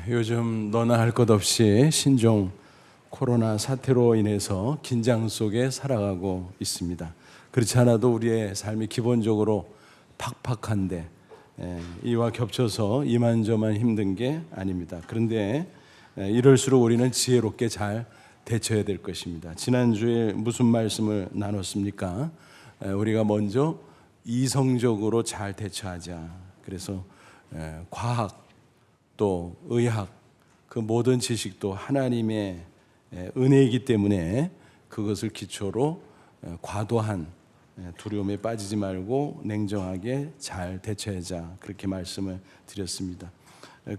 요즘 너나 할 것 없이 신종 코로나 사태로 인해서 긴장 속에 살아가고 있습니다. 그렇지 않아도 우리의 삶이 기본적으로 팍팍한데 이와 겹쳐서 이만저만 힘든 게 아닙니다. 그런데 이럴수록 우리는 지혜롭게 잘 대처해야 될 것입니다. 지난주에 무슨 말씀을 나눴습니까? 우리가 먼저 이성적으로 잘 대처하자. 그래서 과학 또 의학, 그 모든 지식도 하나님의 은혜이기 때문에 그것을 기초로 과도한 두려움에 빠지지 말고 냉정하게 잘 대처하자, 그렇게 말씀을 드렸습니다.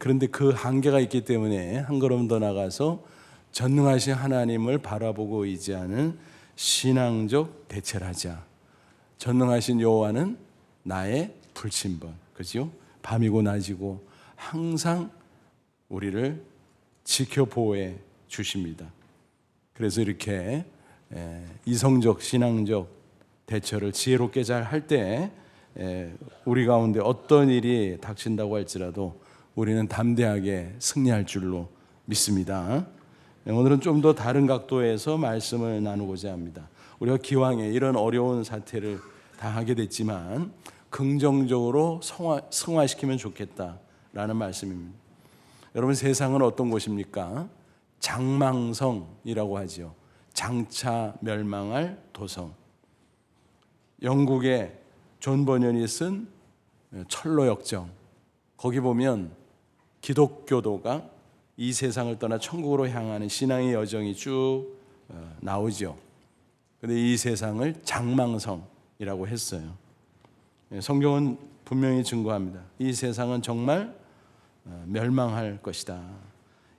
그런데 그 한계가 있기 때문에 한 걸음 더 나가서 전능하신 하나님을 바라보고 의지하는 신앙적 대처를 하자. 전능하신 여호와는 나의 불침번, 그죠? 밤이고 낮이고 항상 우리를 지켜 보호해 주십니다. 그래서 이렇게 이성적 신앙적 대처를 지혜롭게 잘 할 때 우리 가운데 어떤 일이 닥친다고 할지라도 우리는 담대하게 승리할 줄로 믿습니다. 오늘은 좀 더 다른 각도에서 말씀을 나누고자 합니다. 우리가 기왕에 이런 어려운 사태를 당하게 됐지만 긍정적으로 승화시키면 좋겠다라는 말씀입니다. 여러분, 세상은 어떤 곳입니까? 장망성이라고 하죠. 장차 멸망할 도성. 영국의 존 버년이 쓴 철로역정, 거기 보면 기독교도가 이 세상을 떠나 천국으로 향하는 신앙의 여정이 쭉 나오죠. 그런데 이 세상을 장망성이라고 했어요. 성경은 분명히 증거합니다. 이 세상은 정말 멸망할 것이다.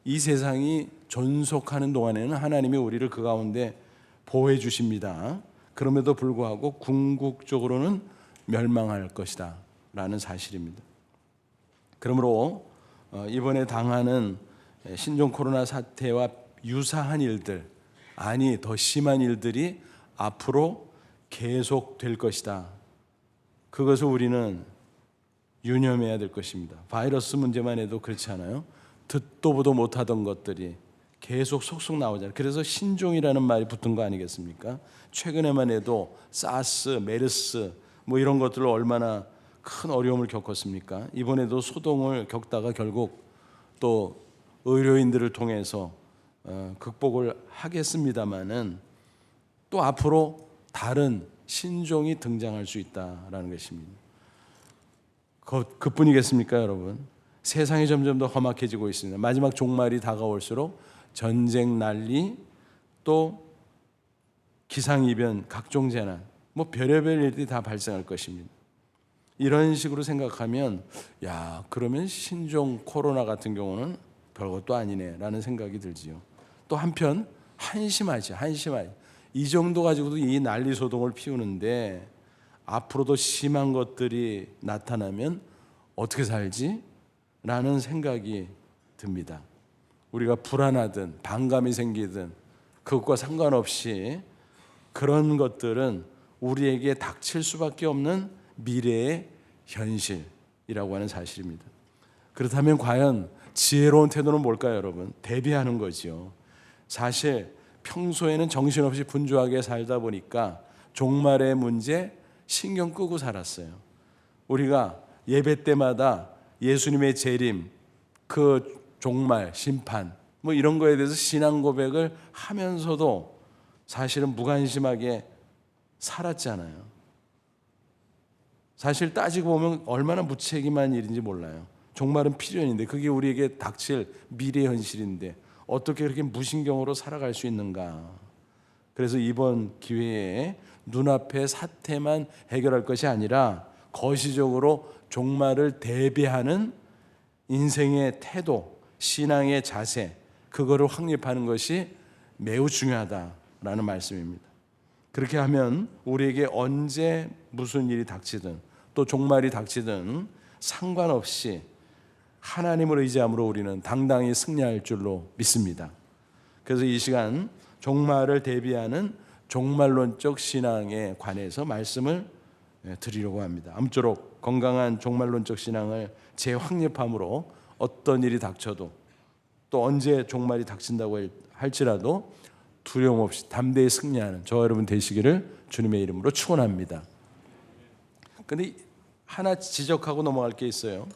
이 세상이 존속하는 동안에는 하나님이 우리를 그 가운데 보호해 주십니다. 그럼에도 불구하고 궁극적으로는 멸망할 것이다 라는 사실입니다. 그러므로 이번에 당하는 신종 코로나 사태와 유사한 일들, 아니 더 심한 일들이 앞으로 계속될 것이다. 그것을 우리는 유념해야 될 것입니다. 바이러스 문제만 해도 그렇지 않아요? 듣도 보도 못하던 것들이 계속 속속 나오잖아요. 그래서 신종이라는 말이 붙은 거 아니겠습니까? 최근에만 해도 사스, 메르스 뭐 이런 것들로 얼마나 큰 어려움을 겪었습니까? 이번에도 소동을 겪다가 결국 또 의료인들을 통해서 극복을 하겠습니다마는 또 앞으로 다른 신종이 등장할 수 있다라는 것입니다. 그뿐이겠습니까, 여러분? 세상이 점점 더 험악해지고 있습니다. 마지막 종말이 다가올수록 전쟁, 난리, 또 기상이변, 각종 재난, 뭐 별의별 일들이 다 발생할 것입니다. 이런 식으로 생각하면 그러면 신종 코로나 같은 경우는 별것도 아니네라는 생각이 들지요. 또 한편 한심하지. 이 정도 가지고도 이 난리 소동을 피우는데 앞으로도 심한 것들이 나타나면 어떻게 살지? 라는 생각이 듭니다. 우리가 불안하든 반감이 생기든 그것과 상관없이 그런 것들은 우리에게 닥칠 수밖에 없는 미래의 현실이라고 하는 사실입니다. 그렇다면 과연 지혜로운 태도는 뭘까요, 여러분? 대비하는 거죠. 사실 평소에는 정신없이 분주하게 살다 보니까 종말의 문제 신경 끄고 살았어요. 우리가 예배 때마다 예수님의 재림, 그 종말, 심판 뭐 이런 거에 대해서 신앙 고백을 하면서도 사실은 무관심하게 살았잖아요. 사실 따지고 보면 얼마나 무책임한 일인지 몰라요. 종말은 필연인데 그게 우리에게 닥칠 미래 현실인데 어떻게 그렇게 무신경으로 살아갈 수 있는가. 그래서 이번 기회에 눈앞의 사태만 해결할 것이 아니라 거시적으로 종말을 대비하는 인생의 태도, 신앙의 자세, 그거를 확립하는 것이 매우 중요하다라는 말씀입니다. 그렇게 하면 우리에게 언제 무슨 일이 닥치든 또 종말이 닥치든 상관없이 하나님을 의지함으로 우리는 당당히 승리할 줄로 믿습니다. 그래서 이 시간 종말을 대비하는 종말론적 신앙에 관해서 말씀을 드리려고 합니다. 아무쪼록 건강한 종말론적 신앙을 재확립함으로 어떤 일이 닥쳐도 또 언제 종말이 닥친다고 할지라도 두려움 없이 담대히 승리하는 저와 여러분 되시기를 주님의 이름으로 축원합니다. 근데 하나 지적하고 넘어갈 게 있어요.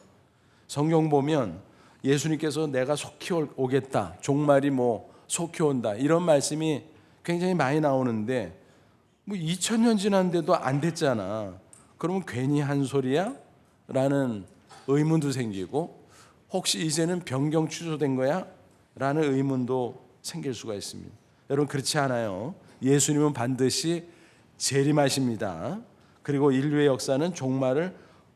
성경 보면 예수님께서 내가 속히 오겠다, 종말이 뭐 속히 온다, 이런 말씀이 굉장히 많이 나오는데 뭐 2000년 지났는데도 안 됐잖아. 그러면 괜히 한 소리야? 라는 의문도 생기고, 혹시 이제는 변경 취소된 거야? 라는 의문도 생길 수가 있습니다. 여러분, 그렇지 않아요. 예수님은 반드시 재림하십니다. 그리고 인류의 역사는 종말을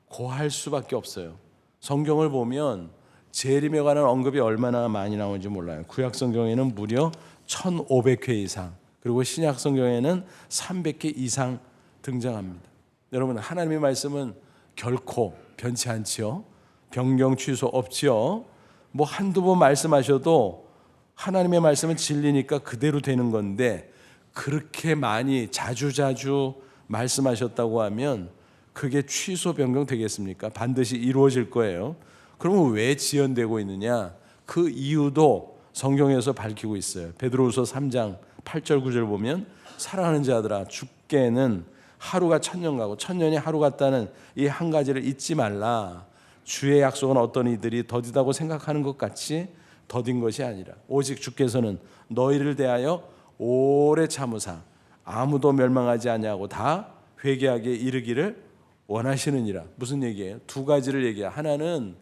고할 수밖에 없어요. 성경을 보면 재림에 관한 언급이 얼마나 많이 나오는지 몰라요. 구약 성경에는 무려 1500회 이상, 그리고 신약 성경에는 300회 이상 등장합니다. 여러분, 하나님의 말씀은 결코 변치 않지요. 변경 취소 없지요. 뭐 한두 번 말씀하셔도 하나님의 말씀은 진리니까 그대로 되는 건데, 그렇게 많이 자주자주 말씀하셨다고 하면 그게 취소 변경 되겠습니까? 반드시 이루어질 거예요. 그러면 왜 지연되고 있느냐? 그 이유도 성경에서 밝히고 있어요. 베드로후서 3장 8절 9절 보면, 사랑하는 자들아, 주께는 하루가 천년 가고 천년이 하루 같다는 이 한 가지를 잊지 말라. 주의 약속은 어떤 이들이 더디다고 생각하는 것 같이 더딘 것이 아니라 오직 주께서는 너희를 대하여 오래 참으사 아무도 멸망하지 아니하고 다 회개하게 이르기를 원하시느니라. 무슨 얘기예요? 두 가지를 얘기해요. 하나는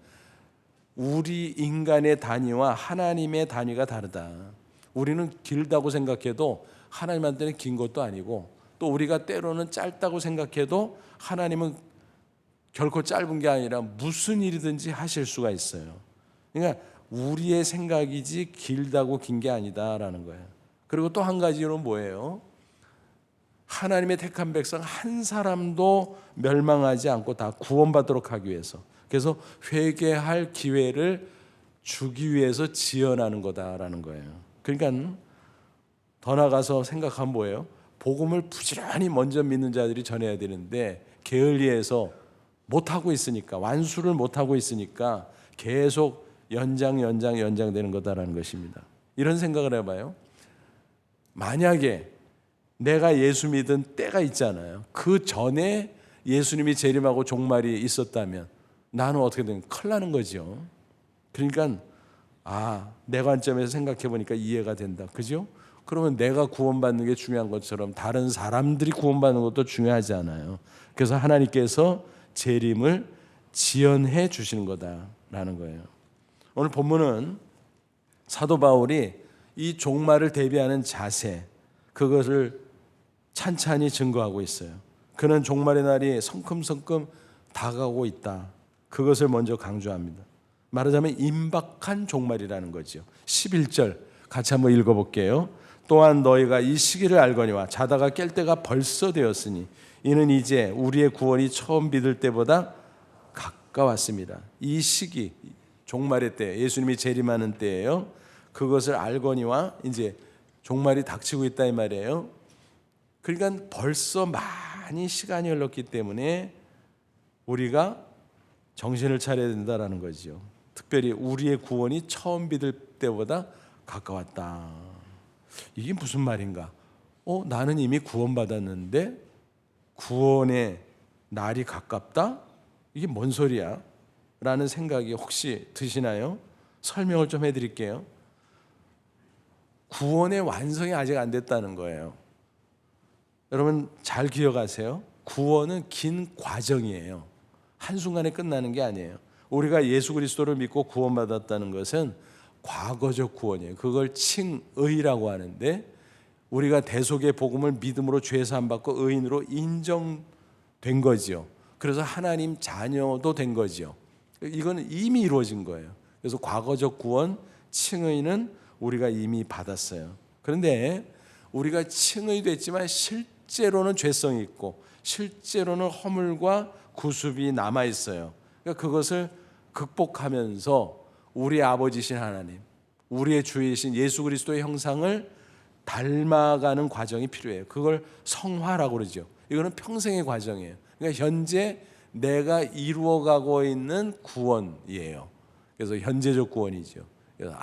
우리 인간의 단위와 하나님의 단위가 다르다. 우리는 길다고 생각해도 하나님한테는 긴 것도 아니고, 또 우리가 때로는 짧다고 생각해도 하나님은 결코 짧은 게 아니라 무슨 일이든지 하실 수가 있어요. 그러니까 우리의 생각이지 길다고 긴 게 아니다라는 거예요. 그리고 또 한 가지는 뭐예요? 하나님의 택한 백성 한 사람도 멸망하지 않고 다 구원받도록 하기 위해서, 그래서 회개할 기회를 주기 위해서 지연하는 거다라는 거예요. 그러니까 더 나가서 생각하면 뭐예요? 복음을 부지런히 먼저 믿는 자들이 전해야 되는데 게을리해서 못하고 있으니까, 완수를 못하고 있으니까 계속 연장되는 거다라는 것입니다. 이런 생각을 해봐요. 만약에 내가 예수 믿은 때가 있잖아요. 그 전에 예수님이 재림하고 종말이 있었다면 나는 어떻게 되는, 큰일 나는 거죠. 그러니까 내 관점에서 생각해 보니까 이해가 된다. 그죠? 그러면 내가 구원받는 게 중요한 것처럼 다른 사람들이 구원받는 것도 중요하지 않아요. 그래서 하나님께서 재림을 지연해 주시는 거다라는 거예요. 오늘 본문은 사도 바울이 이 종말을 대비하는 자세, 그것을 찬찬히 증거하고 있어요. 그는 종말의 날이 성큼성큼 다가오고 있다, 그것을 먼저 강조합니다. 말하자면 임박한 종말이라는 거죠. 11절 같이 한번 읽어볼게요. 또한 너희가 이 시기를 알거니와 자다가 깰 때가 벌써 되었으니 이는 이제 우리의 구원이 처음 믿을 때보다 가까웠습니다. 이 시기, 종말의 때, 예수님이 재림하는 때예요. 그것을 알거니와 이제 종말이 닥치고 있다 이 말이에요. 그러니까 벌써 많이 시간이 흘렀기 때문에 우리가 정신을 차려야 된다라는 거죠. 특별히 우리의 구원이 처음 믿을 때보다 가까웠다. 이게 무슨 말인가? 나는 이미 구원받았는데 구원의 날이 가깝다? 이게 뭔 소리야? 라는 생각이 혹시 드시나요? 설명을 좀 해드릴게요. 구원의 완성이 아직 안 됐다는 거예요. 여러분 잘 기억하세요. 구원은 긴 과정이에요. 한순간에 끝나는 게 아니에요. 우리가 예수 그리스도를 믿고 구원받았다는 것은 과거적 구원이에요. 그걸 칭의라고 하는데, 우리가 대속의 복음을 믿음으로 죄 사함 받고 의인으로 인정된 거지요. 그래서 하나님 자녀도 된 거지요. 이거는 이미 이루어진 거예요. 그래서 과거적 구원, 칭의는 우리가 이미 받았어요. 그런데 우리가 칭의됐지만 실제로는 죄성이 있고 실제로는 허물과 구습이 남아 있어요. 그러니까 그것을 극복하면서 우리 아버지신 하나님, 우리의 주이신 예수 그리스도의 형상을 닮아가는 과정이 필요해요. 그걸 성화라고 그러죠. 이거는 평생의 과정이에요. 그러니까 현재 내가 이루어가고 있는 구원이에요. 그래서 현재적 구원이죠. 그래서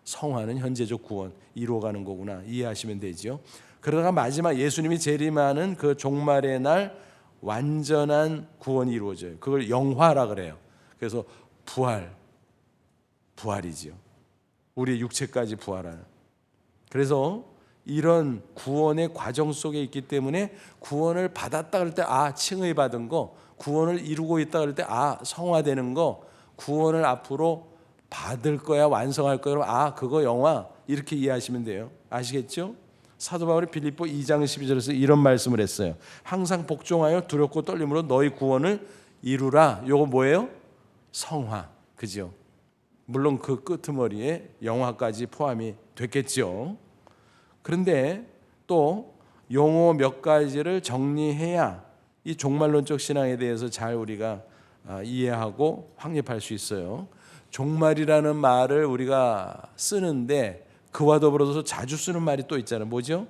성화는 현재적 구원 이루어가는 거구나 이해하시면 되죠. 그러다가 마지막 예수님이 재림하는 그 종말의 날 완전한 구원이 이루어져요. 그걸 영화라 그래요. 그래서 부활이지요. 우리의 육체까지 부활하는. 그래서 이런 구원의 과정 속에 있기 때문에 구원을 받았다 그럴 때 칭의 받은 거, 구원을 이루고 있다 그럴 때 성화되는 거, 구원을 앞으로 받을 거야 완성할 거야 그거 영화 이렇게 이해하시면 돼요. 아시겠죠? 사도 바울이 빌립보 2장 12절에서 이런 말씀을 했어요. 항상 복종하여 두렵고 떨림으로 너희 구원을 이루라. 요거 뭐예요? 성화. 그죠? 물론 그 끄트머리에 영화까지 포함이 됐겠죠. 그런데 또 용어 몇 가지를 정리해야 이 종말론적 신앙에 대해서 잘 우리가 이해하고 확립할 수 있어요. 종말이라는 말을 우리가 쓰는데 그와 더불어서 자주 쓰는 말이 또 있잖아요. 뭐죠?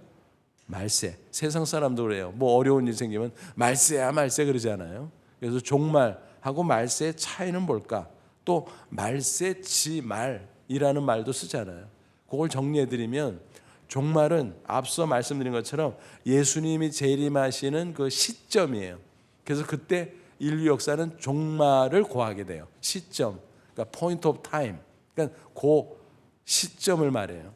말세. 세상 사람도 그래요. 뭐 어려운 일 생기면 말세야 말세 그러잖아요. 그래서 종말하고 말세의 차이는 뭘까? 또 말세지말이라는 말도 쓰잖아요. 그걸 정리해드리면 종말은 앞서 말씀드린 것처럼 예수님이 재림하시는 그 시점이에요. 그래서 그때 인류 역사는 종말을 고하게 돼요. 시점, 그러니까 point of time, 그러니까 그 시점을 말해요.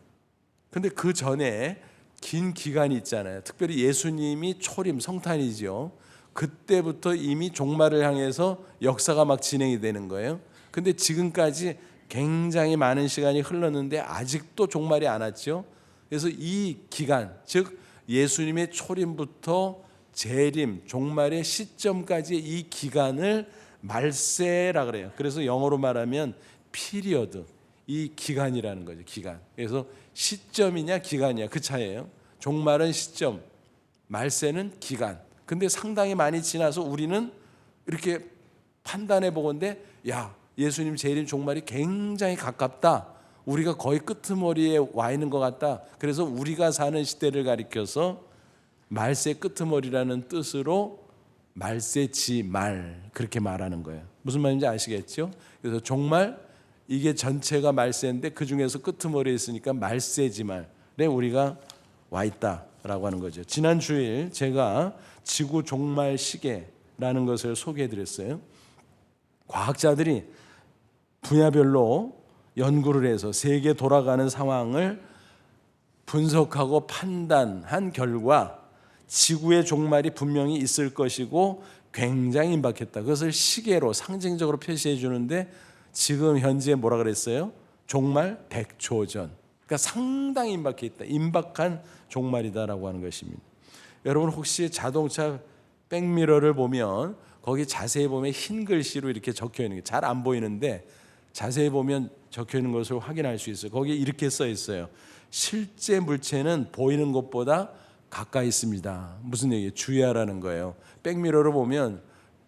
근데 그 전에 긴 기간이 있잖아요. 특별히 예수님이 초림 성탄이죠. 그때부터 이미 종말을 향해서 역사가 막 진행이 되는 거예요. 근데 지금까지 굉장히 많은 시간이 흘렀는데 아직도 종말이 안 왔죠. 그래서 이 기간, 즉 예수님의 초림부터 재림, 종말의 시점까지의 이 기간을 말세라 그래요. 그래서 영어로 말하면 피리어드, 이 기간이라는 거죠. 기간. 그래서 시점이냐 기간이냐 그 차이예요. 종말은 시점, 말세는 기간. 근데 상당히 많이 지나서 우리는 이렇게 판단해 보건대 예수님 재림 종말이 굉장히 가깝다. 우리가 거의 끄트머리에 와 있는 것 같다. 그래서 우리가 사는 시대를 가리켜서 말세 끄트머리라는 뜻으로 말세지말 그렇게 말하는 거예요. 무슨 말인지 아시겠죠? 그래서 종말 이게 전체가 말세인데 그 중에서 끄트머리에 있으니까 말세지말에 우리가 와 있다라고 하는 거죠. 지난 주일 제가 지구 종말 시계라는 것을 소개해드렸어요. 과학자들이 분야별로 연구를 해서 세계 돌아가는 상황을 분석하고 판단한 결과 지구의 종말이 분명히 있을 것이고 굉장히 임박했다. 그것을 시계로 상징적으로 표시해 주는데 지금 현재 뭐라 그랬어요? 종말 100초 전. 그러니까 상당히 임박해 있다. 임박한 종말이다라고 하는 것입니다. 여러분 혹시 자동차 백미러를 보면 거기 자세히 보면 흰 글씨로 이렇게 적혀 있는 게 잘 안 보이는데 자세히 보면 적혀 있는 것을 확인할 수 있어요. 거기에 이렇게 써 있어요. 실제 물체는 보이는 것보다 가까이 있습니다. 무슨 얘기예요? 주의하라는 거예요. 백미러를 보면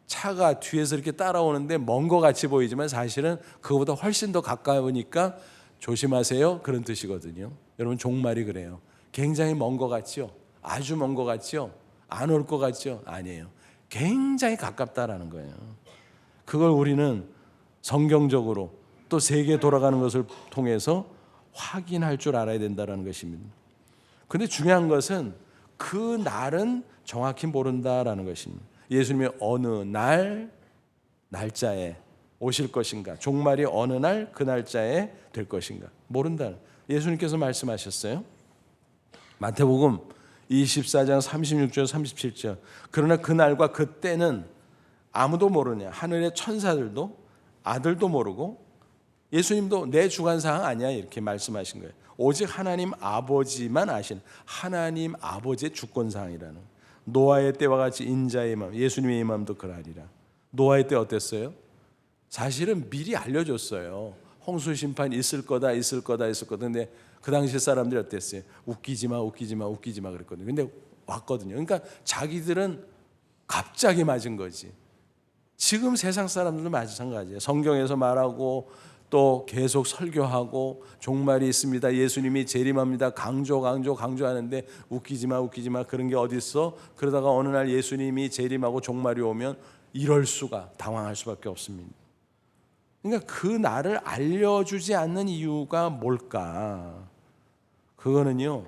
차가 뒤에서 이렇게 따라오는데 먼 것 같이 보이지만 사실은 그거보다 훨씬 더 가까우니까 조심하세요. 그런 뜻이거든요. 여러분 종말이 그래요. 굉장히 먼 것 같죠? 아주 먼 것 같죠? 안 올 것 같죠? 아니에요. 굉장히 가깝다라는 거예요. 그걸 우리는 성경적으로 또 세계 돌아가는 것을 통해서 확인할 줄 알아야 된다는 것입니다. 그런데 중요한 것은 그 날은 정확히 모른다라는 것입니다. 예수님이 어느 날짜에 오실 것인가, 종말이 어느 날 그 날짜에 될 것인가 모른다. 예수님께서 말씀하셨어요. 마태복음 24장 36절 37절. 그러나 그 날과 그 때는 아무도 모르냐. 하늘의 천사들도 아들도 모르고 예수님도 내 주관사항 아니야 이렇게 말씀하신 거예요. 오직 하나님 아버지만 아신 하나님 아버지의 주권사항이라는. 노아의 때와 같이 인자의 임함, 예수님의 임함도 그러하리라. 노아의 때 어땠어요? 사실은 미리 알려줬어요. 홍수 심판 있을 거다 있을 거다 있을 거다. 근데 그 당시 사람들이 어땠어요? 웃기지 마 그랬거든요. 근데 왔거든요. 그러니까 자기들은 갑자기 맞은 거지. 지금 세상 사람들도 마찬가지예요. 성경에서 말하고 또 계속 설교하고 종말이 있습니다. 예수님이 재림합니다. 강조하는데 웃기지 마 그런 게 어디 있어? 그러다가 어느 날 예수님이 재림하고 종말이 오면 이럴 수가 당황할 수밖에 없습니다. 그러니까 그 나를 알려주지 않는 이유가 뭘까? 그거는요,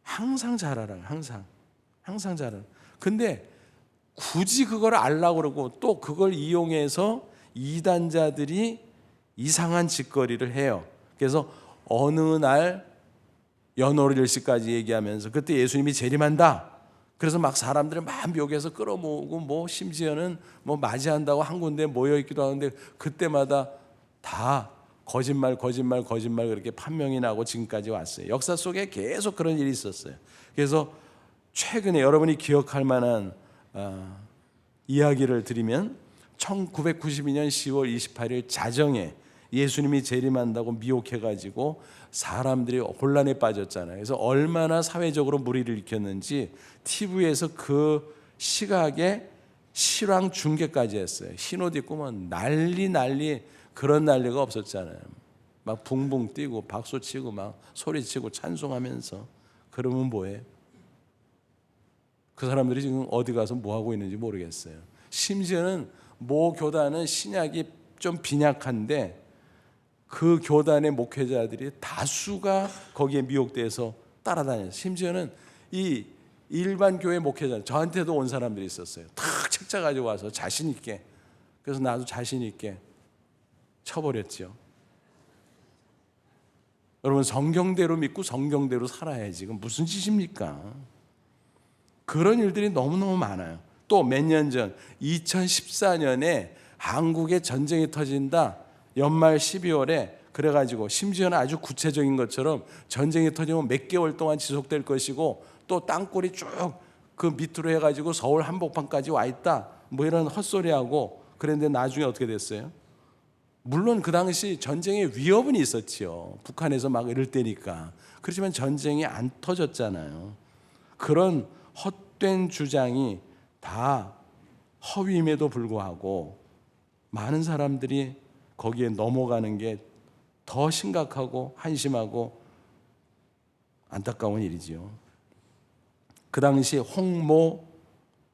항상 잘 알아요. 항상 잘 알아요. 근데 굳이 그걸 알라고 그러고 또 그걸 이용해서 이단자들이 이상한 짓거리를 해요. 그래서 어느 날 연월 10시까지 얘기하면서 그때 예수님이 재림한다. 그래서 막 사람들을 막 묘기해서 끌어모으고 뭐 심지어는 뭐 맞이한다고 한 군데 모여 있기도 하는데 그때마다 다 거짓말 그렇게 판명이 나고 지금까지 왔어요. 역사 속에 계속 그런 일이 있었어요. 그래서 최근에 여러분이 기억할 만한 이야기를 드리면 1992년 10월 28일 자정에 예수님이 재림한다고 미혹해가지고 사람들이 혼란에 빠졌잖아요. 그래서 얼마나 사회적으로 무리를 일으켰는지 TV에서 그 시각에 실황 중계까지 했어요. 흰옷 입고 뭐 난리 그런 난리가 없었잖아요. 막 붕붕 뛰고 박수치고 막 소리치고 찬송하면서. 그러면 뭐해? 그 사람들이 지금 어디 가서 뭐 하고 있는지 모르겠어요. 심지어는 모 교단은 신약이 좀 빈약한데 그 교단의 목회자들이 다수가 거기에 미혹돼서 따라다녀요. 심지어는 이 일반 교회 목회자, 저한테도 온 사람들이 있었어요. 탁 책자 가지고 와서 자신 있게. 그래서 나도 자신 있게 쳐버렸죠. 여러분, 성경대로 믿고 성경대로 살아야지. 이건 무슨 짓입니까? 그런 일들이 너무너무 많아요. 또 몇 년 전 2014년에 한국에 전쟁이 터진다. 연말 12월에 그래가지고 심지어는 아주 구체적인 것처럼 전쟁이 터지면 몇 개월 동안 지속될 것이고 또 땅굴이 쭉 그 밑으로 해가지고 서울 한복판까지 와 있다. 뭐 이런 헛소리하고 그랬는데 나중에 어떻게 됐어요? 물론 그 당시 전쟁의 위협은 있었지요. 북한에서 막 이럴 때니까. 그렇지만 전쟁이 안 터졌잖아요. 그런 헛된 주장이 다 허위임에도 불구하고 많은 사람들이 거기에 넘어가는 게 더 심각하고 한심하고 안타까운 일이지요. 그 당시 홍모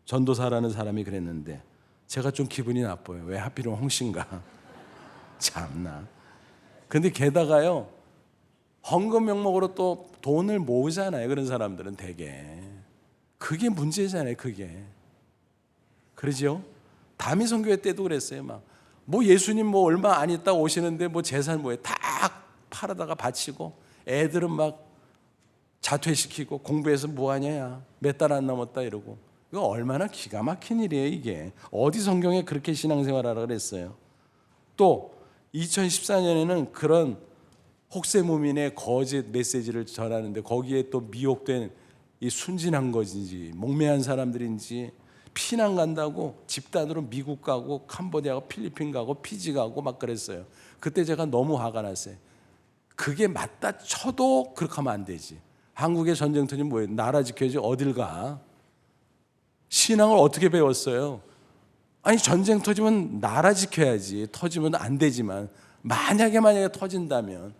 전도사라는 사람이 그랬는데 제가 좀 기분이 나빠요. 왜 하필이면 홍씨인가? 참나. 근데 게다가요, 헌금 명목으로 또 돈을 모으잖아요. 그런 사람들은 되게. 그게 문제잖아요. 그게. 그러죠? 다미 선교회 때도 그랬어요. 막 뭐 예수님 뭐 얼마 안 있다 오시는데 뭐 재산 뭐에 다 팔아다가 바치고 애들은 막 자퇴시키고 공부해서 뭐 하냐야. 몇 달 안 남았다 이러고. 이거 얼마나 기가 막힌 일이에요, 이게. 어디 성경에 그렇게 신앙생활하라 그랬어요. 또 2014년에는 그런 혹세무민의 거짓 메시지를 전하는데 거기에 또 미혹된 이 순진한 것인지 목매한 사람들인지 피난 간다고 집단으로 미국 가고 캄보디아 가고 필리핀 가고 피지 가고 막 그랬어요. 그때 제가 너무 화가 났어요. 그게 맞다 쳐도 그렇게 하면 안 되지. 한국의 전쟁터는 뭐예요? 나라 지켜야지 어딜 가. 신앙을 어떻게 배웠어요? 아니 전쟁 터지면 나라 지켜야지. 터지면 안 되지만 만약에 터진다면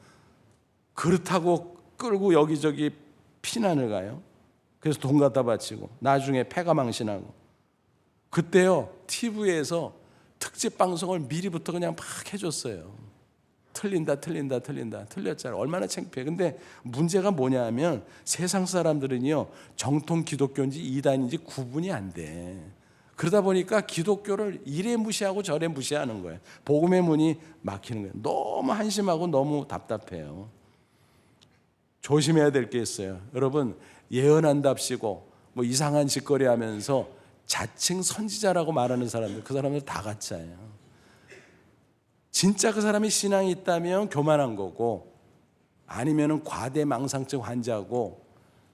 그렇다고 끌고 여기저기 피난을 가요. 그래서 돈 갖다 바치고 나중에 패가 망신하고. 그때요 TV에서 특집 방송을 미리부터 그냥 막 해줬어요. 틀린다 틀렸잖아요. 얼마나 창피해. 근데 문제가 뭐냐면 세상 사람들은요 정통 기독교인지 이단인지 구분이 안 돼. 그러다 보니까 기독교를 이래 무시하고 저래 무시하는 거예요. 복음의 문이 막히는 거예요. 너무 한심하고 너무 답답해요. 조심해야 될 게 있어요. 여러분, 예언한답시고 뭐 이상한 짓거리 하면서 자칭 선지자라고 말하는 사람들, 그 사람들 다 가짜예요. 진짜 그 사람이 신앙이 있다면 교만한 거고 아니면은 과대망상증 환자고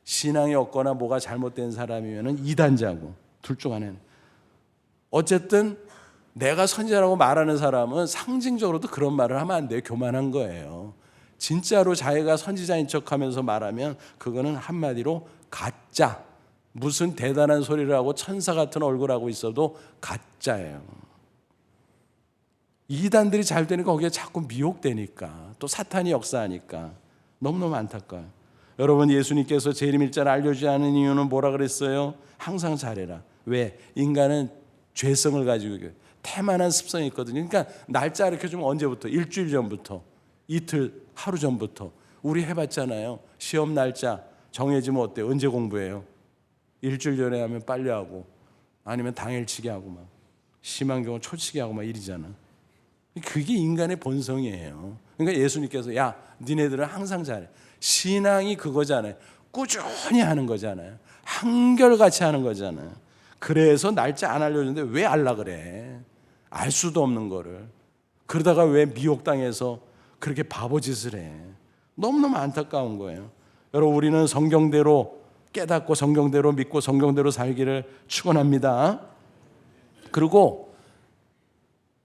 신앙이 없거나 뭐가 잘못된 사람이면은 이단자고 둘 중 하나는. 어쨌든 내가 선지자라고 말하는 사람은 상징적으로도 그런 말을 하면 안 돼요. 교만한 거예요. 진짜로 자기가 선지자인 척하면서 말하면 그거는 한마디로 가짜. 무슨 대단한 소리를 하고 천사 같은 얼굴하고 있어도 가짜예요. 이단들이 잘 되니까 거기에 자꾸 미혹되니까 또 사탄이 역사하니까 너무너무 안타까워요. 여러분, 예수님께서 재림일자를 알려주지 않은 이유는 뭐라 그랬어요? 항상 잘해라. 왜? 인간은 죄성을 가지고 있어요. 태만한 습성이 있거든요. 그러니까 날짜 이렇게 주면 언제부터? 일주일 전부터, 이틀, 하루 전부터. 우리 해봤잖아요. 시험 날짜 정해지면 어때요? 언제 공부해요? 일주일 전에 하면 빨리 하고, 아니면 당일치기 하고, 막 심한 경우 초치기 하고 막 이러잖아. 그게 인간의 본성이에요. 그러니까 예수님께서 야, 니네들은 항상 잘해. 신앙이 그거잖아요. 꾸준히 하는 거잖아요. 한결같이 하는 거잖아요. 그래서 날짜 안 알려주는데 왜 알라 그래? 알 수도 없는 거를. 그러다가 왜 미혹당해서 그렇게 바보짓을 해? 너무너무 안타까운 거예요. 여러분, 우리는 성경대로 깨닫고 성경대로 믿고 성경대로 살기를 축원합니다. 그리고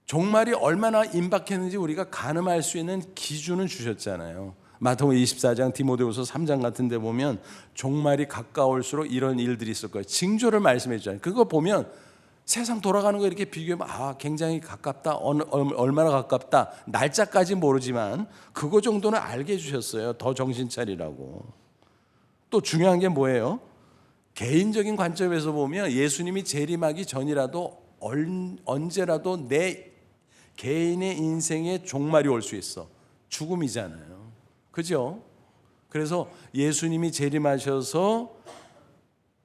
종말이 얼마나 임박했는지 우리가 가늠할 수 있는 기준을 주셨잖아요. 마태복음 24장, 디모데후서 3장 같은 데 보면 종말이 가까울수록 이런 일들이 있을 거예요. 징조를 말씀해 주잖아요. 그거 보면 세상 돌아가는 거 이렇게 비교하면 굉장히 가깝다, 얼마나 가깝다, 날짜까지 모르지만 그거 정도는 알게 해주셨어요. 더 정신 차리라고. 또 중요한 게 뭐예요? 개인적인 관점에서 보면 예수님이 재림하기 전이라도 언제라도 내 개인의 인생에 종말이 올 수 있어. 죽음이잖아요. 그죠? 그래서 예수님이 재림하셔서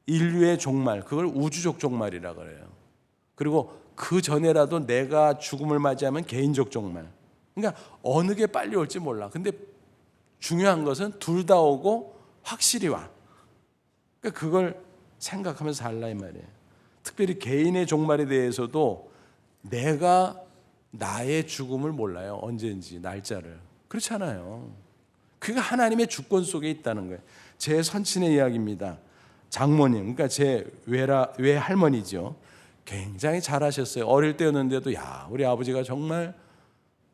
인류의 종말, 그걸 우주적 종말이라 그래요. 그리고 그 전에라도 내가 죽음을 맞이하면 개인적 종말. 그러니까 어느 게 빨리 올지 몰라. 근데 중요한 것은 둘 다 오고 확실히 와. 그러니까 그걸 생각하면서 살라 이 말이에요. 특별히 개인의 종말에 대해서도 내가 나의 죽음을 몰라요. 언제인지 날짜를. 그렇잖아요. 그게 하나님의 주권 속에 있다는 거예요. 제 선친의 이야기입니다. 장모님, 그러니까 제 외할머니죠. 굉장히 잘하셨어요. 어릴 때였는데도 야, 우리 아버지가 정말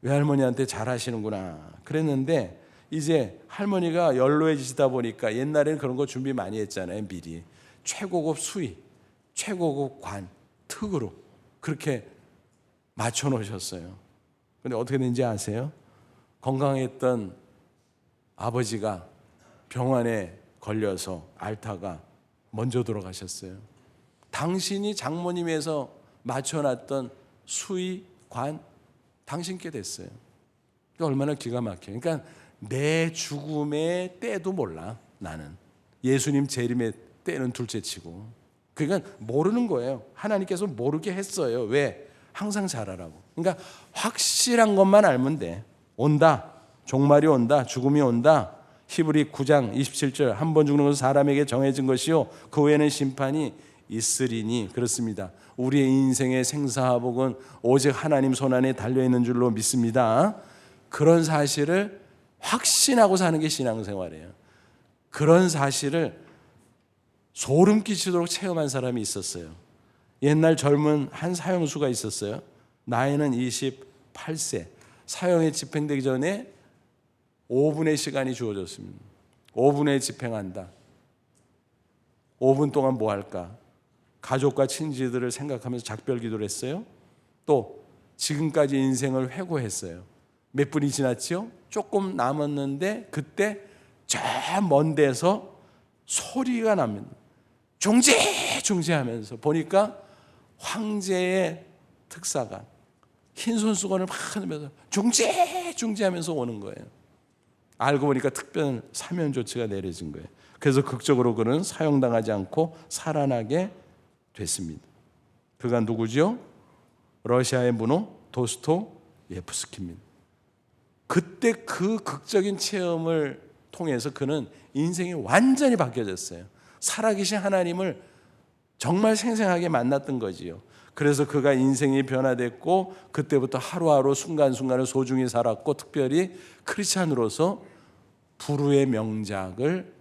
외할머니한테 잘하시는구나 그랬는데, 이제 할머니가 연로해지시다 보니까 옛날에는 그런 거 준비 많이 했잖아요. 미리 최고급 수의, 최고급 관, 특으로 그렇게 맞춰 놓으셨어요. 근데 어떻게 된지 아세요? 건강했던 아버지가 병원에 걸려서 앓다가 먼저 돌아가셨어요. 당신이 장모님에서 맞춰놨던 수의, 관, 당신께 됐어요. 얼마나 기가 막혀요. 그러니까 내 죽음의 때도 몰라. 나는 예수님 재림의 때는 둘째치고. 그러니까 모르는 거예요. 하나님께서 모르게 했어요. 왜? 항상 잘하라고. 그러니까 확실한 것만 알면 돼. 온다, 종말이 온다, 죽음이 온다. 히브리 9장 27절, 한 번 죽는 것은 사람에게 정해진 것이요 그 후에는 심판이 있으리니. 그렇습니다. 우리의 인생의 생사화복은 오직 하나님 손안에 달려있는 줄로 믿습니다. 그런 사실을 확신하고 사는 게 신앙생활이에요. 그런 사실을 소름 끼치도록 체험한 사람이 있었어요. 옛날 젊은 한 사형수가 있었어요. 나이는 28세. 사형이 집행되기 전에 5분의 시간이 주어졌습니다. 5분에 집행한다. 5분 동안 뭐 할까? 가족과 친지들을 생각하면서 작별 기도를 했어요. 또 지금까지 인생을 회고했어요. 몇 분이 지났죠? 조금 남았는데 그때 저 먼 데서 소리가 납니다. 중지! 중지하면서 보니까 황제의 특사가 흰 손수건을 막 하면서 중지! 중지하면서 오는 거예요. 알고 보니까 특별 사면 조치가 내려진 거예요. 그래서 극적으로 그는 사형당하지 않고 살아나게 됐습니다. 그가 누구죠? 러시아의 문호 도스토예프스키입니다. 그때 그 극적인 체험을 통해서 그는 인생이 완전히 바뀌어졌어요. 살아계신 하나님을 정말 생생하게 만났던 거지요. 그래서 그가 인생이 변화됐고 그때부터 하루하루 순간순간을 소중히 살았고 특별히 크리스찬으로서 불후의 명작을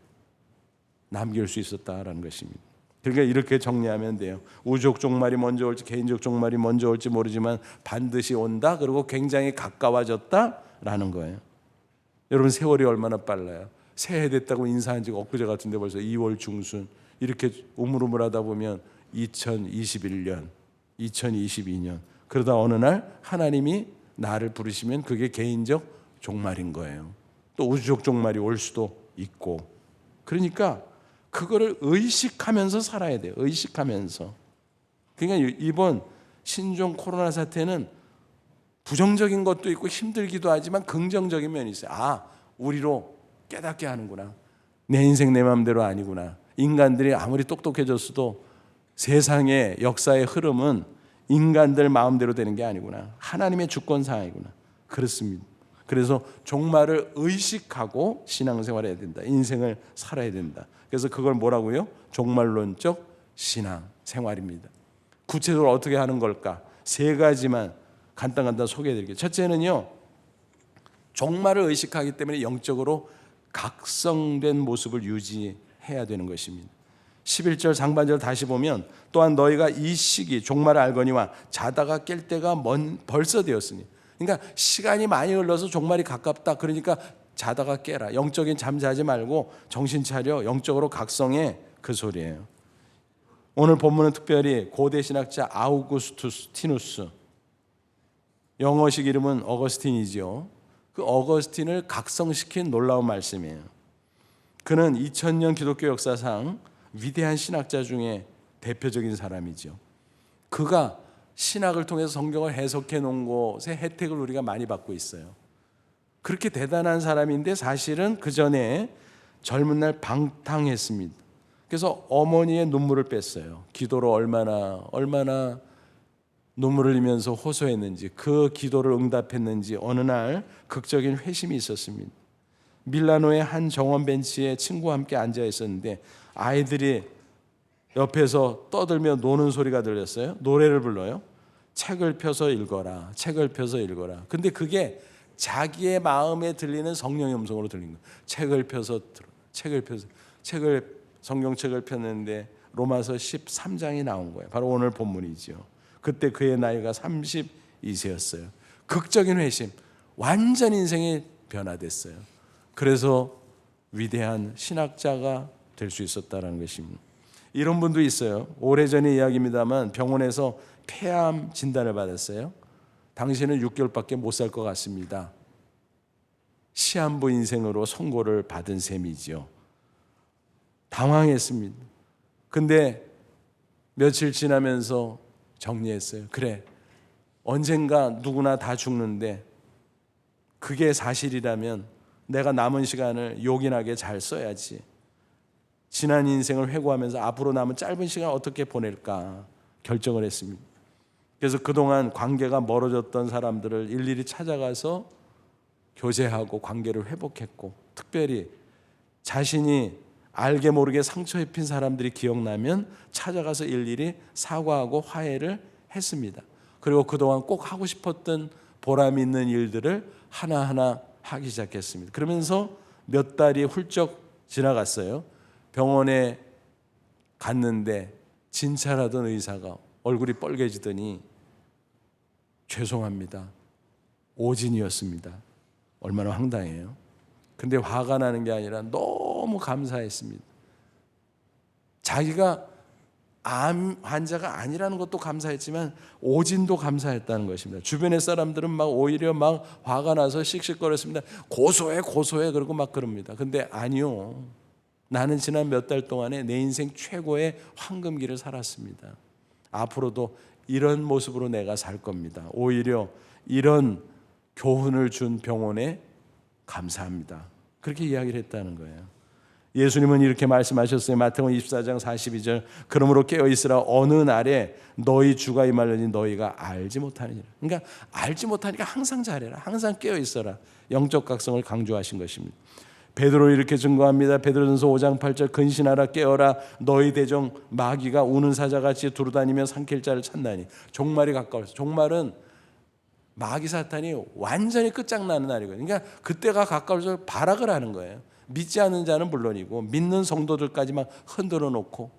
남길 수 있었다라는 것입니다. 그러니까 이렇게 정리하면 돼요. 우주적 종말이 먼저 올지 개인적 종말이 먼저 올지 모르지만 반드시 온다. 그리고 굉장히 가까워졌다라는 거예요. 여러분 세월이 얼마나 빨라요. 새해 됐다고 인사한 지가 엊그제 같은데 벌써 2월 중순 이렇게 우물우물하다 보면 2021년, 2022년 그러다 어느 날 하나님이 나를 부르시면 그게 개인적 종말인 거예요. 또 우주적 종말이 올 수도 있고 그러니까 그거를 의식하면서 살아야 돼요. 의식하면서. 그러니까 이번 신종 코로나 사태는 부정적인 것도 있고 힘들기도 하지만 긍정적인 면이 있어요. 우리로 깨닫게 하는구나. 내 인생 내 마음대로 아니구나. 인간들이 아무리 똑똑해졌어도 세상의 역사의 흐름은 인간들 마음대로 되는 게 아니구나. 하나님의 주권사항이구나. 그렇습니다. 그래서 종말을 의식하고 신앙생활을 해야 된다. 인생을 살아야 된다. 그래서 그걸 뭐라고요? 종말론적 신앙생활입니다. 구체적으로 어떻게 하는 걸까? 3가지만 간단 소개해드릴게요. 첫째는요, 종말을 의식하기 때문에 영적으로 각성된 모습을 유지해야 되는 것입니다. 11절 상반절 다시 보면 또한 너희가 이 시기 종말을 알거니와 자다가 깰 때가 벌써 되었으니, 그러니까 시간이 많이 흘러서 종말이 가깝다. 그러니까 자다가 깨라. 영적인 잠 자지 말고 정신 차려. 영적으로 각성해. 그 소리예요. 오늘 본문은 특별히 고대 신학자 아우구스티누스, 영어식 이름은 어거스틴이죠. 그 어거스틴을 각성시킨 놀라운 말씀이에요. 그는 2000년 기독교 역사상 위대한 신학자 중에 대표적인 사람이죠. 그가 신학을 통해서 성경을 해석해 놓은 것의 혜택을 우리가 많이 받고 있어요. 그렇게 대단한 사람인데 사실은 그 전에 젊은 날 방탕했습니다. 그래서 어머니의 눈물을 뺐어요. 기도로 얼마나 눈물을 흘리면서 호소했는지, 그 기도를 응답했는지 어느 날 극적인 회심이 있었습니다. 밀라노의 한 정원 벤치에 친구와 함께 앉아 있었는데 아이들이 옆에서 떠들며 노는 소리가 들렸어요. 노래를 불러요. 책을 펴서 읽어라. 책을 펴서 읽어라. 근데 그게 자기의 마음에 들리는 성령의 음성으로 들린 거예요. 책을 펴서 들어. 성경책을 폈는데 로마서 13장이 나온 거예요. 바로 오늘 본문이죠. 그때 그의 나이가 32세였어요. 극적인 회심. 완전 인생이 변화됐어요. 그래서 위대한 신학자가 될 수 있었다는 것입니다. 이런 분도 있어요. 오래전의 이야기입니다만 병원에서 폐암 진단을 받았어요. 당신은 6개월밖에 못 살 것 같습니다. 시한부 인생으로 선고를 받은 셈이죠. 당황했습니다. 근데 며칠 지나면서 정리했어요. 그래, 언젠가 누구나 다 죽는데 그게 사실이라면 내가 남은 시간을 요긴하게 잘 써야지. 지난 인생을 회고하면서 앞으로 남은 짧은 시간 어떻게 보낼까 결정을 했습니다. 그래서 그동안 관계가 멀어졌던 사람들을 일일이 찾아가서 교제하고 관계를 회복했고, 특별히 자신이 알게 모르게 상처 입힌 사람들이 기억나면 찾아가서 일일이 사과하고 화해를 했습니다. 그리고 그동안 꼭 하고 싶었던 보람 있는 일들을 하나하나 하기 시작했습니다. 그러면서 몇 달이 훌쩍 지나갔어요. 병원에 갔는데 진찰하던 의사가 얼굴이 빨개지더니 죄송합니다, 오진이었습니다. 얼마나 황당해요. 근데 화가 나는 게 아니라 너무 감사했습니다. 자기가 암 환자가 아니라는 것도 감사했지만 오진도 감사했다는 것입니다. 주변의 사람들은 막 오히려 막 화가 나서 씩씩거렸습니다. 고소해 그러고 막 그럽니다. 근데 아니요, 나는 지난 몇 달 동안에 내 인생 최고의 황금기를 살았습니다. 앞으로도 이런 모습으로 내가 살 겁니다. 오히려 이런 교훈을 준 병원에 감사합니다. 그렇게 이야기를 했다는 거예요. 예수님은 이렇게 말씀하셨어요. 마태복음 24장 42절. 그러므로 깨어있으라. 어느 날에 너희 주가 임하려니 너희가 알지 못하느니라. 그러니까 알지 못하니까 항상 잘해라. 항상 깨어있어라. 영적 각성을 강조하신 것입니다. 베드로 이렇게 증거합니다. 베드로전서 5장 8절. 근신하라, 깨어라. 너희 대종 마귀가 우는 사자같이 두루다니며 삼킬 자를 찾나니. 종말이 가까워서. 종말은 마귀 사탄이 완전히 끝장나는 날이거든요. 그러니까 그때가 가까워서 발악을 하는 거예요. 믿지 않는 자는 물론이고 믿는 성도들까지만 흔들어 놓고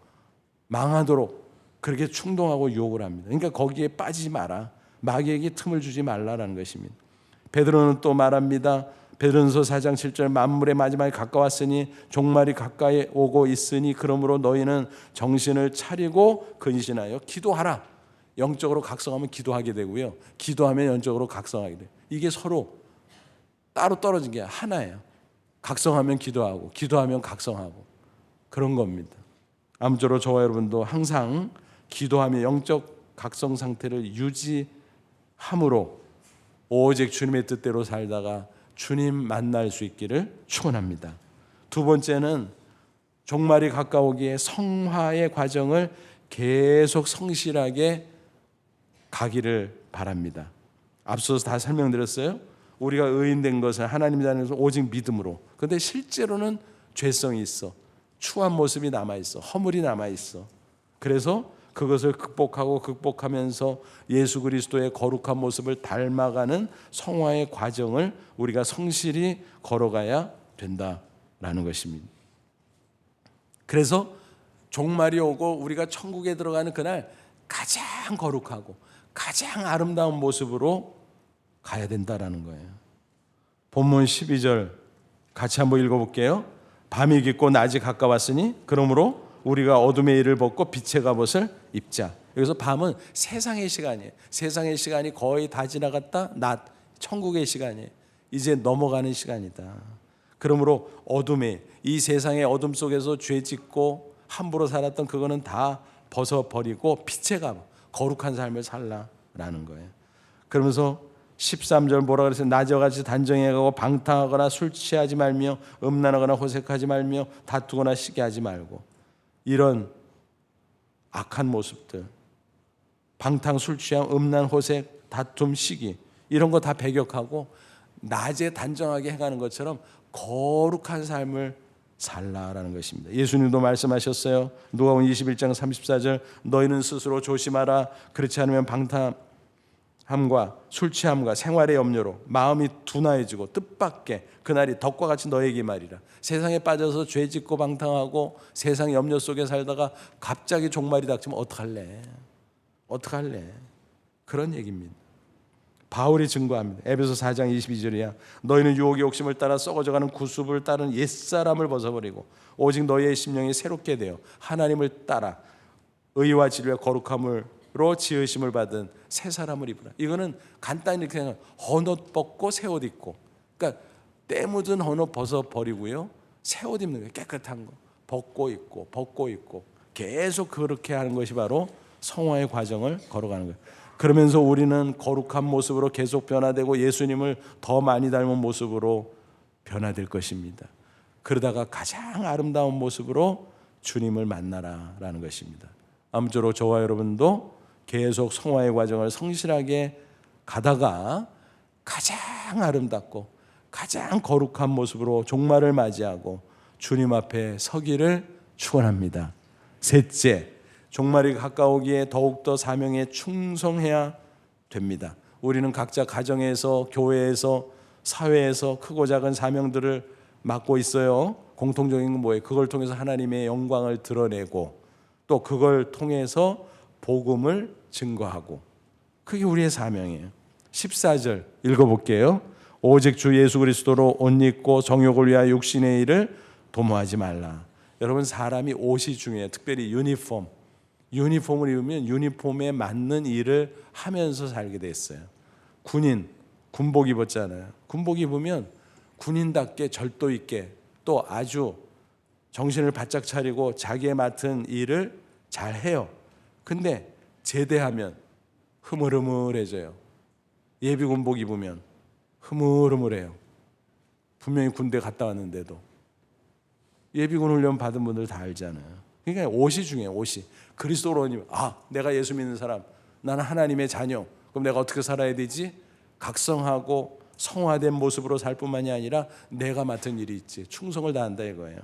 망하도록 그렇게 충동하고 유혹을 합니다. 그러니까 거기에 빠지지 마라. 마귀에게 틈을 주지 말라라는 것입니다. 베드로는 또 말합니다. 베드로전서 4장 7절. 만물의 마지막이 가까웠으니 종말이 가까이 오고 있으니 그러므로 너희는 정신을 차리고 근신하여 기도하라. 영적으로 각성하면 기도하게 되고요. 기도하면 영적으로 각성하게 돼요. 이게 서로 따로 떨어진 게 하나예요. 각성하면 기도하고, 기도하면 각성하고, 그런 겁니다. 아무쪼록 저와 여러분도 항상 기도하며 영적 각성 상태를 유지함으로 오직 주님의 뜻대로 살다가 주님 만날 수 있기를 축원합니다. 두 번째는 종말이 가까우기에 성화의 과정을 계속 성실하게 가기를 바랍니다. 앞서서 다 설명드렸어요. 우리가 의인된 것은 하나님이 다는 것은 오직 믿음으로. 그런데 실제로는 죄성이 있어. 추한 모습이 남아있어. 허물이 남아있어. 그래서 그것을 극복하면서 예수 그리스도의 거룩한 모습을 닮아가는 성화의 과정을 우리가 성실히 걸어가야 된다라는 것입니다. 그래서 종말이 오고 우리가 천국에 들어가는 그날 가장 거룩하고 가장 아름다운 모습으로 가야 된다라는 거예요. 본문 12절 같이 한번 읽어볼게요. 밤이 깊고 낮이 가까웠으니 그러므로 우리가 어둠의 일을 벗고 빛의 갑옷을 입자. 여기서 밤은 세상의 시간이에요. 세상의 시간이 거의 다 지나갔다. 낮, 천국의 시간이에요. 이제 넘어가는 시간이다. 그러므로 어둠의, 이 세상의 어둠 속에서 죄 짓고 함부로 살았던 그거는 다 벗어버리고 빛의 갑옷, 거룩한 삶을 살라라는 거예요. 그러면서 13절 뭐라 그랬어요? 낮과 같이 단정해가고 방탕하거나 술 취하지 말며 음란하거나 호색하지 말며 다투거나 시기하지 말고. 이런 악한 모습들, 방탕, 술 취함, 음란, 호색, 다툼, 시기, 이런 거 다 배격하고 낮에 단정하게 행하는 것처럼 거룩한 삶을 살라라는 것입니다. 예수님도 말씀하셨어요. 누가복음 21장 34절 너희는 스스로 조심하라. 그렇지 않으면 방탕함과 술 취함과 생활의 염려로 마음이 둔화해지고 뜻밖의 그날이 덕과 같이 너에게 말이라. 세상에 빠져서 죄 짓고 방탕하고 세상 염려 속에 살다가 갑자기 종말이 닥치면 어떡할래? 그런 얘기입니다. 바울이 증거합니다. 에베소 4장 22절이야. 너희는 유혹의 욕심을 따라 썩어져가는 구습을 따른 옛사람을 벗어버리고 오직 너희의 심령이 새롭게 되어 하나님을 따라 의와 진리와 거룩함으로 지으심을 받은 새 사람을 입으라. 이거는 간단히 그냥 헌옷 벗고 새 옷 입고, 그러니까 때 묻은 헌옷 벗어버리고요, 새 옷 입는 거예요. 깨끗한 거 벗고 입고 계속 그렇게 하는 것이 바로 성화의 과정을 걸어가는 거예요. 그러면서 우리는 거룩한 모습으로 계속 변화되고 예수님을 더 많이 닮은 모습으로 변화될 것입니다. 그러다가 가장 아름다운 모습으로 주님을 만나라라는 것입니다. 아무쪼록 저와 여러분도 계속 성화의 과정을 성실하게 가다가 가장 아름답고 가장 거룩한 모습으로 종말을 맞이하고 주님 앞에 서기를 축원합니다. 셋째, 종말이 가까우기에 더욱더 사명에 충성해야 됩니다. 우리는 각자 가정에서, 교회에서, 사회에서 크고 작은 사명들을 맡고 있어요. 공통적인 건 뭐예요? 그걸 통해서 하나님의 영광을 드러내고 또 그걸 통해서 복음을 증거하고, 그게 우리의 사명이에요. 14절 읽어볼게요. 오직 주 예수 그리스도로 옷 입고 정욕을 위하여 육신의 일을 도모하지 말라. 여러분, 사람이 옷이 중요해요. 특별히 유니폼을 입으면 유니폼에 맞는 일을 하면서 살게 됐어요. 군복 입었잖아요. 군복 입으면 군인답게 절도 있게 또 아주 정신을 바짝 차리고 자기의 맡은 일을 잘 해요. 근데 제대하면 흐물흐물해져요. 예비군복 입으면 흐물흐물해요. 분명히 군대 갔다 왔는데도. 예비군 훈련 받은 분들 다 알잖아요. 그러니까 옷이 중요해요. 옷이. 그리스도로 오면 내가 예수 믿는 사람, 나는 하나님의 자녀. 그럼 내가 어떻게 살아야 되지? 각성하고 성화된 모습으로 살 뿐만이 아니라 내가 맡은 일이 있지. 충성을 다한다 이거예요.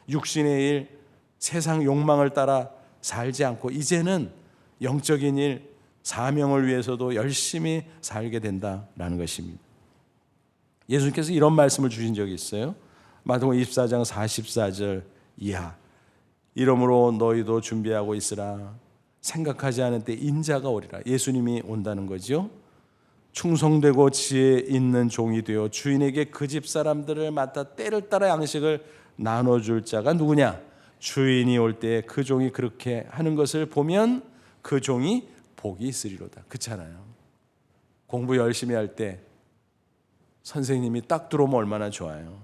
육신의 일, 세상 욕망을 따라 살지 않고 이제는 영적인 일, 사명을 위해서도 열심히 살게 된다라는 것입니다. 예수님께서 이런 말씀을 주신 적이 있어요. 마태복음 24장 44절 이하. 이러므로 너희도 준비하고 있으라. 생각하지 않은 때 인자가 오리라. 예수님이 온다는 거죠. 충성되고 지혜 있는 종이 되어 주인에게 그 집 사람들을 맡아 때를 따라 양식을 나눠줄 자가 누구냐? 주인이 올 때 그 종이 그렇게 하는 것을 보면 그 종이 복이 있으리로다. 그렇잖아요. 공부 열심히 할 때 선생님이 딱 들어오면 얼마나 좋아요.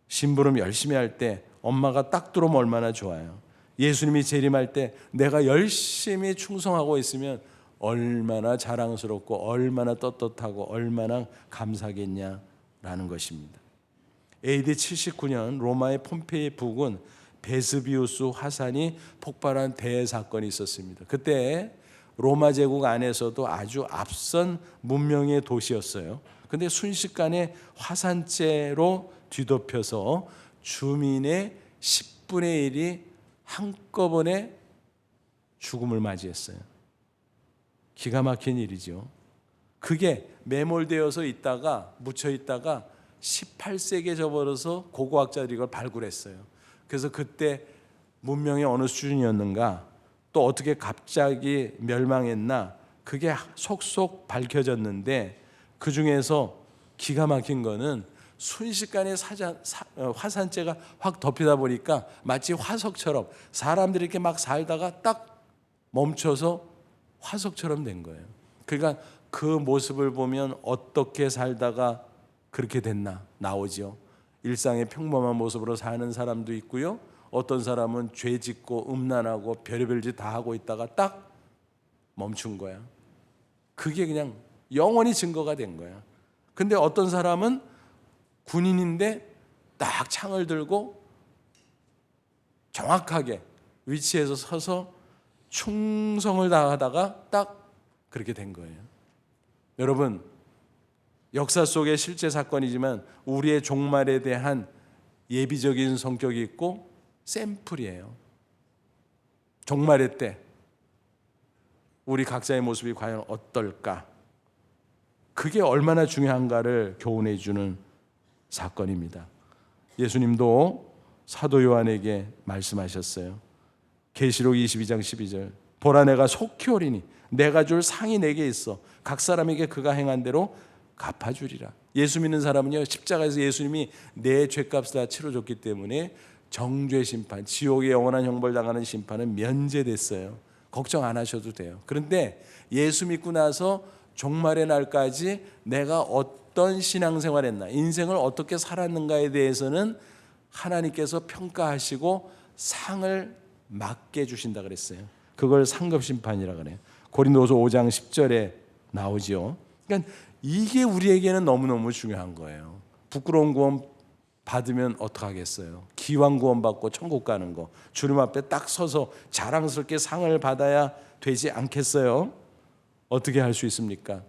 심부름 열심히 할 때 엄마가 딱 들어오면 얼마나 좋아요. 예수님이 재림할 때 내가 열심히 충성하고 있으면 얼마나 자랑스럽고 얼마나 떳떳하고 얼마나 감사하겠냐라는 것입니다. AD 79년 로마의 폼페이 부근 베스비우스 화산이 폭발한 대사건이 있었습니다. 그때 로마 제국 안에서도 아주 앞선 문명의 도시였어요. 근데 순식간에 화산재로 뒤덮여서 주민의 10분의 1이 한꺼번에 죽음을 맞이했어요. 기가 막힌 일이죠. 그게 매몰되어서 있다가 묻혀 있다가 18세기에 접어들어서 고고학자들이 이걸 발굴했어요. 그래서 그때 문명이 어느 수준이었는가, 또 어떻게 갑자기 멸망했나, 그게 속속 밝혀졌는데 그 중에서 기가 막힌 거는 순식간에 화산재가 확 덮이다 보니까 마치 화석처럼 사람들이 이렇게 막 살다가 딱 멈춰서 화석처럼 된 거예요. 그러니까 그 모습을 보면 어떻게 살다가 그렇게 됐나 나오죠. 일상의 평범한 모습으로 사는 사람도 있고요. 어떤 사람은 죄 짓고 음란하고 별의별 짓 다 하고 있다가 딱 멈춘 거야. 그게 그냥 영원히 증거가 된 거야. 근데 어떤 사람은 군인인데 딱 창을 들고 정확하게 위치에서 서서 충성을 다하다가 딱 그렇게 된 거예요. 여러분, 역사 속의 실제 사건이지만 우리의 종말에 대한 예비적인 성격이 있고 샘플이에요. 종말의 때 우리 각자의 모습이 과연 어떨까? 그게 얼마나 중요한가를 교훈해 주는 사건입니다. 예수님도 사도 요한에게 말씀하셨어요. 계시록 22장 12절, 보라 내가 속히 오리니 내가 줄 상이 내게 있어 각 사람에게 그가 행한 대로 갚아주리라. 예수 믿는 사람은요, 십자가에서 예수님이 내 죄값을 다 치러줬기 때문에 정죄 심판, 지옥의 영원한 형벌 당하는 심판은 면제됐어요. 걱정 안 하셔도 돼요. 그런데 예수 믿고 나서 종말의 날까지 내가 어떤 신앙생활 했나, 인생을 어떻게 살았는가에 대해서는 하나님께서 평가하시고 상을 맞게 주신다 그랬어요. 그걸 상급심판이라 그래요. 고린도서 5장 10절에 나오죠. 그러니까 이게 우리에게는 너무너무 중요한 거예요. 부끄러운 구원 받으면 어떡하겠어요? 기왕 구원 받고 천국 가는 거, 주님 앞에 딱 서서 자랑스럽게 상을 받아야 되지 않겠어요? 어떻게 할 수 있습니까?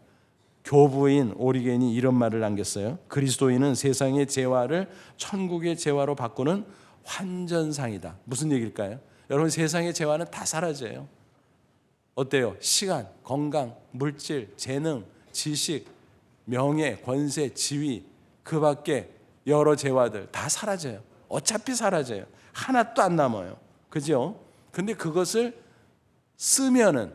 교부인 오리겐이 이런 말을 남겼어요. 그리스도인은 세상의 재화를 천국의 재화로 바꾸는 환전상이다. 무슨 얘기일까요? 여러분, 세상의 재화는 다 사라져요. 어때요? 시간, 건강, 물질, 재능, 지식, 명예, 권세, 지위, 그 밖에 여러 재화들 다 사라져요. 어차피 사라져요. 하나도 안 남아요. 그죠? 근데 그것을 쓰면은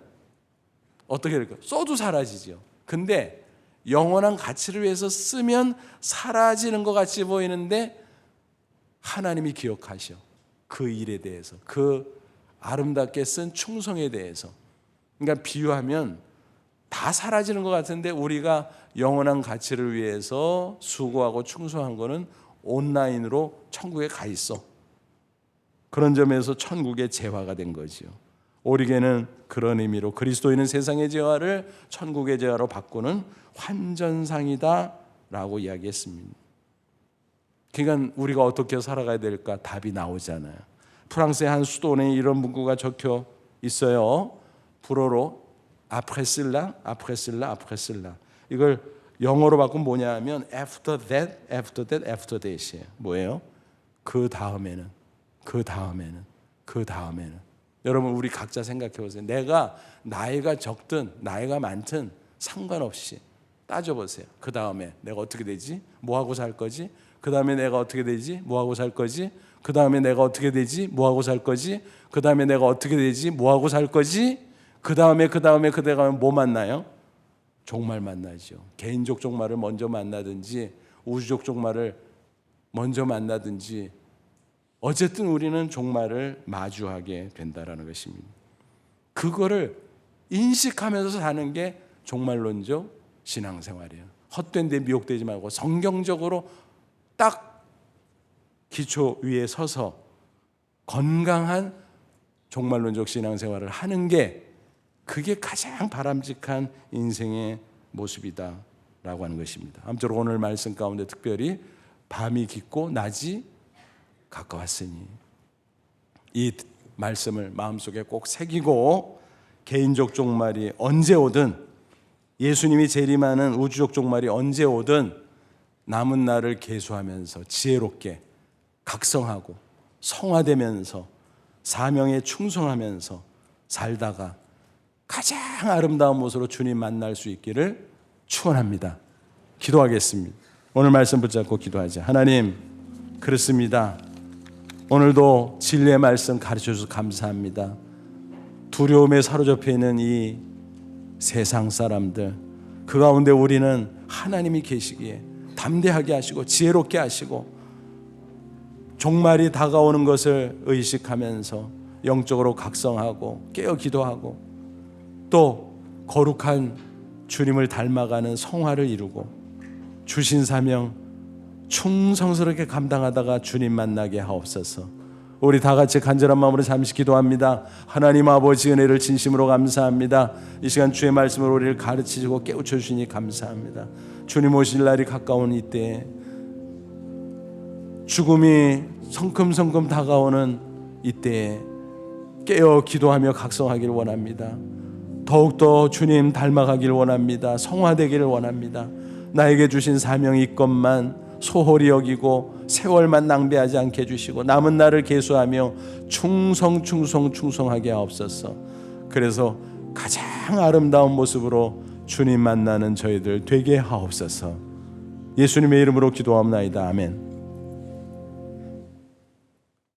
어떻게 될까요? 써도 사라지죠. 근데 영원한 가치를 위해서 쓰면 사라지는 것 같이 보이는데 하나님이 기억하셔. 그 일에 대해서, 그 아름답게 쓴 충성에 대해서. 그러니까 비유하면 다 사라지는 것 같은데 우리가 영원한 가치를 위해서 수고하고 충성한 거는 온라인으로 천국에 가 있어. 그런 점에서 천국의 재화가 된 거죠. 오리게는 그런 의미로 그리스도인은 세상의 재화를 천국의 재화로 바꾸는 환전상이다 라고 이야기했습니다. 그러니까 우리가 어떻게 살아가야 될까 답이 나오잖아요. 프랑스의 한 수도원에 이런 문구가 적혀 있어요. 불어로 après cela. 이걸 영어로 바꾸면 뭐냐 하면 after that이에요. 뭐예요? 그 다음에는. 여러분, 우리 각자 생각해 보세요. 내가 나이가 적든 나이가 많든 상관없이 따져보세요. 그 다음에 내가 어떻게 되지? 뭐하고 살 거지? 그 다음에 내가 어떻게 되지? 뭐하고 살 거지? 그 다음에 내가 어떻게 되지? 뭐하고 살 거지? 그 다음에 내가 어떻게 되지? 뭐하고 살 거지? 그 다음에 뭐 만나요? 종말 만나죠. 개인적 종말을 먼저 만나든지 우주적 종말을 먼저 만나든지 어쨌든 우리는 종말을 마주하게 된다라는 것입니다. 그거를 인식하면서 사는 게 종말론적 신앙생활이에요. 헛된 데 미혹되지 말고 성경적으로 딱 기초 위에 서서 건강한 종말론적 신앙생활을 하는 게 그게 가장 바람직한 인생의 모습이다라고 하는 것입니다. 아무쪼록 오늘 말씀 가운데 특별히 밤이 깊고 낮이 가까웠으니 이 말씀을 마음속에 꼭 새기고 개인적 종말이 언제 오든 예수님이 재림하는 우주적 종말이 언제 오든 남은 날을 계수하면서 지혜롭게 각성하고 성화되면서 사명에 충성하면서 살다가 가장 아름다운 모습으로 주님 만날 수 있기를 축원합니다. 기도하겠습니다. 오늘 말씀 붙잡고 기도하자. 하나님, 그렇습니다. 오늘도 진리의 말씀 가르쳐 주셔서 감사합니다. 두려움에 사로잡혀 있는 이 세상 사람들, 그 가운데 우리는 하나님이 계시기에 담대하게 하시고 지혜롭게 하시고 종말이 다가오는 것을 의식하면서 영적으로 각성하고 깨어 기도하고 또 거룩한 주님을 닮아가는 성화를 이루고 주신 사명 충성스럽게 감당하다가 주님 만나게 하옵소서. 우리 다 같이 간절한 마음으로 잠시 기도합니다. 하나님 아버지 은혜를 진심으로 감사합니다. 이 시간 주의 말씀으로 우리를 가르치시고 깨우쳐 주시니 감사합니다. 주님 오실 날이 가까운 이때에 죽음이 성큼성큼 다가오는 이때에 깨어 기도하며 각성하기를 원합니다. 더욱더 주님 닮아가기를 원합니다. 성화되기를 원합니다. 나에게 주신 사명이 있건만 소홀히 여기고 세월만 낭비하지 않게 해주시고 남은 날을 계수하며 충성하게 하옵소서. 그래서 가장 아름다운 모습으로 주님 만나는 저희들 되게 하옵소서. 예수님의 이름으로 기도합나이다. 아멘.